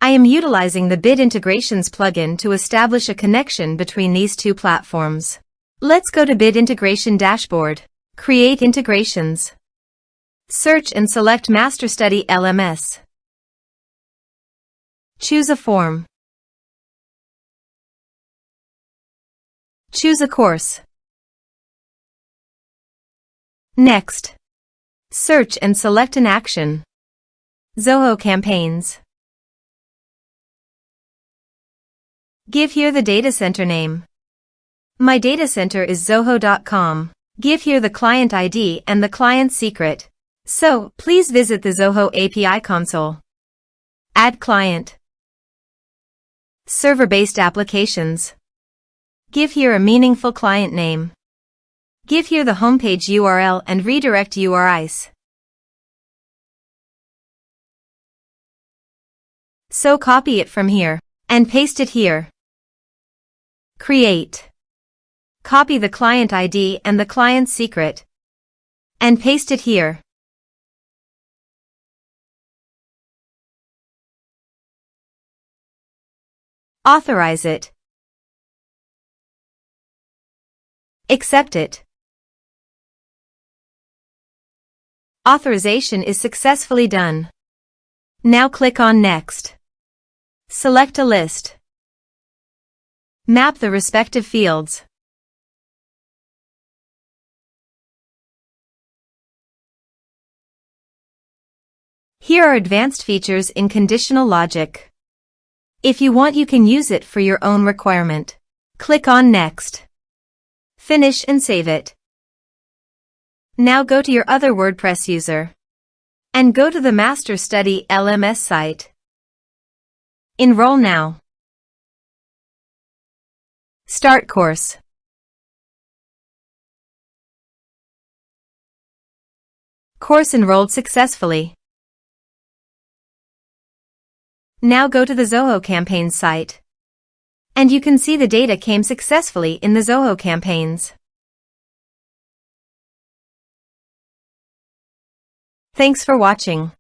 I am utilizing the Bit Integrations plugin to establish a connection between these two platforms. Let's go to Bit Integration Dashboard. Create integrations. Search and select MasterStudy LMS. Choose a form. Choose a course. Next. Search and select an action. Zoho Campaigns. Give here the data center name. My data center is zoho.com. Give here the client ID and the client secret. So, please visit the Zoho API console. Add client. Server-based applications. Give here a meaningful client name. Give here the homepage URL and redirect URIs. So copy it from here and paste it here. Create. Copy the client ID and the client secret and paste it here. Authorize it. Accept it. Authorization is successfully done. Now click on Next. Select a list. Map the respective fields. Here are advanced features in conditional logic. If you want, you can use it for your own requirement. Click on Next. Finish and save it. Now go to your other WordPress user and go to the MasterStudy LMS site. Enroll now. Start course. Course enrolled successfully. Now go to the Zoho Campaigns site. And you can see the data came successfully in the Zoho Campaigns. Thanks for watching.